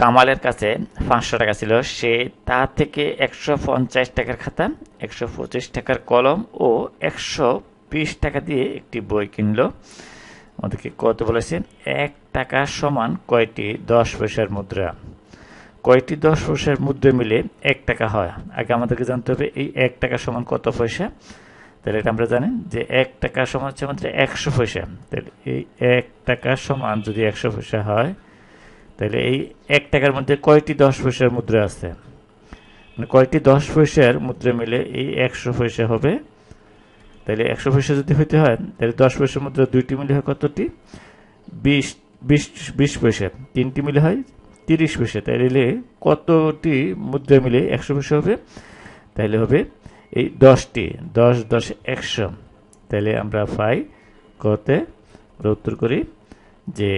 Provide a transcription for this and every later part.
কামালের কাছে 500 টাকা ছিল, সে তা থেকে 150 টাকার খাতা, 125 টাকার কলম ও 120 টাকা দিয়ে একটি বই কিনলো। আমাদেরকে কত বলেছে, 1 টাকা সমান কয়টি 10 পয়সার মুদ্রা, কয়টি 10 পয়সার মুদ্রা মিলে 1 টাকা হয়। আগে আমাদেরকে জানতে হবে এই 1 টাকা সমান কত পয়সা। তাহলে এটা আমরা জানি যে 1 টাকা সমান হচ্ছে আমাদের 100 পয়সা। তাহলে এই 1 টাকা সমান যদি 100 পয়সা হয়, তাহলে এই 1 টাকার মধ্যে কয়টি 10 পয়সার মুদ্রা আছে, মানে কয়টি 10 পয়সার মুদ্রা মিলে এই 100 পয়সা হবে। তাহলে 100 পয়সা যদি হইতে হয়, তাহলে 10 পয়সার মুদ্রা দুইটি মিলে হয় কতটি, 20 পয়সা, তিনটি মিলে হয় 30 পয়সা। তাইলে কতটি মুদ্রা মিলে 100 পয়সা হবে, তাহলে হবে এই 10টি, 10 10 100। তাহলে আমরা পাই কতে, উত্তর করি যে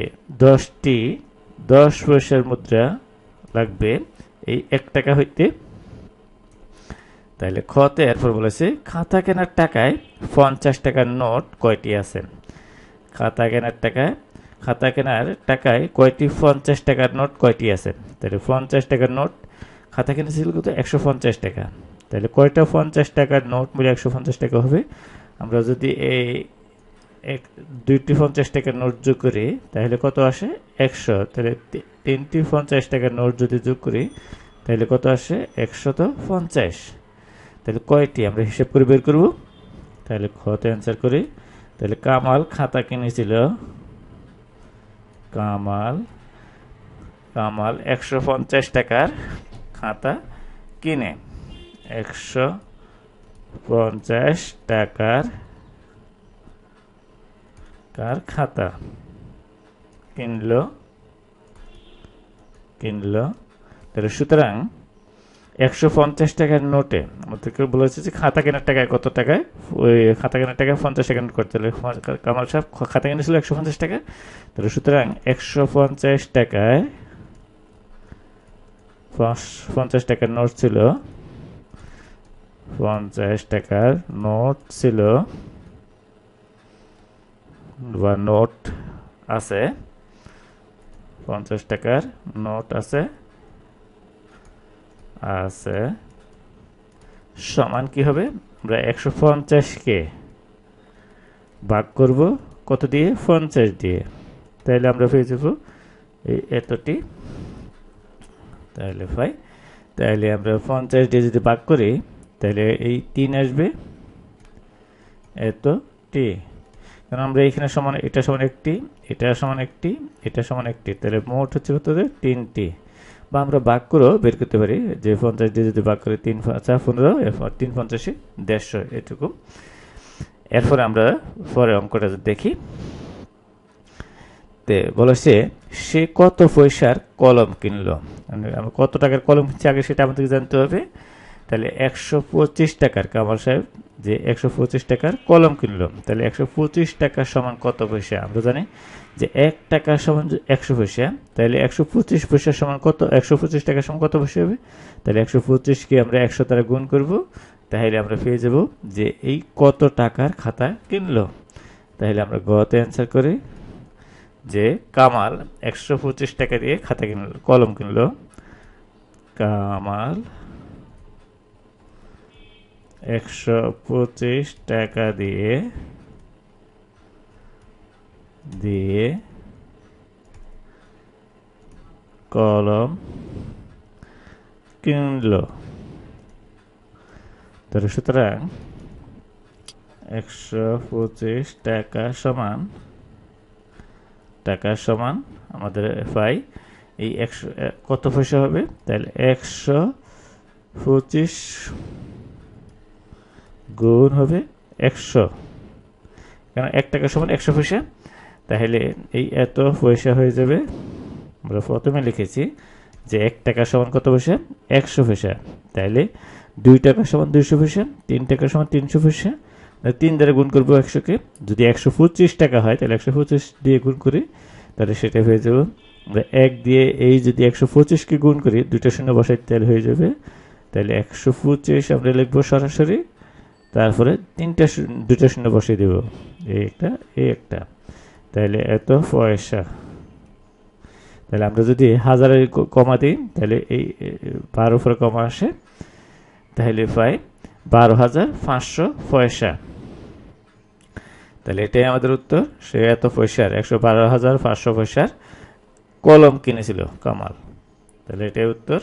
10টি 10 পয়সার মুদ্রা লাগবে এই 1 টাকা হইতে। তাহলে খতে এরপর বলেছে খাতা কেনার টাকায় 50 টাকার নোট কয়টি আছে। খাতা কেনার টাকায় কয়টি 50 টাকার নোট কয়টি আছে। তাহলে 50 টাকার নোট, খাতা কিনেছিল কত, 150 টাকা। তাহলে কয়টা 50 টাকার নোট মিলে 150 টাকা হবে। আমরা যদি এই দুইটি 50 টাকার নোট যোগ করি তাহলে কত আসে, 100। তাহলে তিনটি 50 টাকার নোট যদি যোগ করি তাহলে কত আসে, 150। তাহলে কয়টি আমরা হিসাব করে বের করব। তাহলে খতে অ্যান্সার করি। তাহলে কামাল খাতা কিনেছিল, কামাল 150 টাকার খাতা কিনে, 150 টাকার খাতা কিনলো। তাহলে সুতরাং 150 টাকার নোটে আমাদেরকে বলেছে যে খাতা কেনার টাকায় কত টাকায়, ওই খাতা কেনার টাকায় 50 টাকা নোট করতে হলে কামাল সাহেব খাতা কিনেছিল 150 টাকা। তাহলে সুতরাং 150 টাকায় 50 টাকার নোট ছিল, 50 টাকার নোট ছিল বা নোট আছে, 50 টাকার নোট আছে সমান কি হবে, আমরা 150কে ভাগ করব কত দিয়ে, 50 দিয়ে। তাহলে আমরা পেয়ে যাব এই এতটি। তাহলে তাহলে আমরা 50 দিয়ে যদি ভাগ করি তাহলে এই 3 আসবে এতটি। কারণ আমরা এখানে সমান, এটা সমান একটি, এটা সমান একটি, এটা সমান একটি, তাহলে মোট হচ্ছে কত, 3টি। বা আমরা ভাগ করেও বের করতে পারি যে 50 দিয়ে যদি ভাগ করি 3 5 15, এরপর 3 50 150, এটুকু। এরপরে আমরা পরে অঙ্কটা দেখি। বলেছে সে কত পয়সার কলম কিনলো, আমরা কত টাকার কলম কিনছি আগে সেটা আমাদেরকে জানতে হবে। তাহলে 125 টাকার, কামাল সাহেব যে 125 টাকার কলম কিনলো, তাহলে 125 টাকা সমান কত পয়সা। আমরা জানি যে 1 টাকা সমান 100 পয়সা, তাহলে 125 পয়সা সমান কত, 125 টাকা সমান কত পয়সা হবে। তাহলে 125কে আমরা 100 দ্বারা গুণ করব, তাহলে আমরা পেয়ে যাব যে এই কত টাকার খাতা কিনলো। তাহলে আমরা গতে অ্যান্সার করি যে কামাল 125 টাকা দিয়ে খাতা কিনলো, কলম কিনলো। কামাল 125 টাকা দিয়ে কলম কিনলো। তাহলে সুতরাং 125 টাকা সমান আমাদের পাই এই 100 কত পয়সা হবে, তাহলে 125 গুণ হবে 100, কারণ 1 টাকা সমান 100 পয়সা। তাহলে এই এত পয়সা হয়ে যাবে। আমরা প্রথমে লিখেছি যে 1 টাকা সমান কত পয়সা, 100 পয়সা। তাহলে 2 টাকা সমান 200 পয়সা, 3 টাকা সমান 300 পয়সা। 3 দ্বারা গুণ করবো 100কে, যদি 125 টাকা হয় তাহলে 125 দিয়ে গুণ করি, তাহলে সেটা হয়ে যাবে। আমরা 1 দিয়ে এই যদি 125কে গুণ করি, 2টা শূন্য বসাই তাহলে হয়ে যাবে। তাহলে 125 আমরা লিখবো সরাসরি, তারপরে 2টা শূন্য বসিয়ে দেব, এই একটা। তাহলে এত পয়সা। তাহলে আমরা যদি 1000 কমা দিই তাহলে এই 12 উপরে কমা আসে, তাহলে পাই 12,500 পয়সা। তাহলে এটাই আমাদের উত্তর। সে এত পয়সার 112,500 পয়সার কলম কিনেছিল কামাল। তাহলে এটাই উত্তর।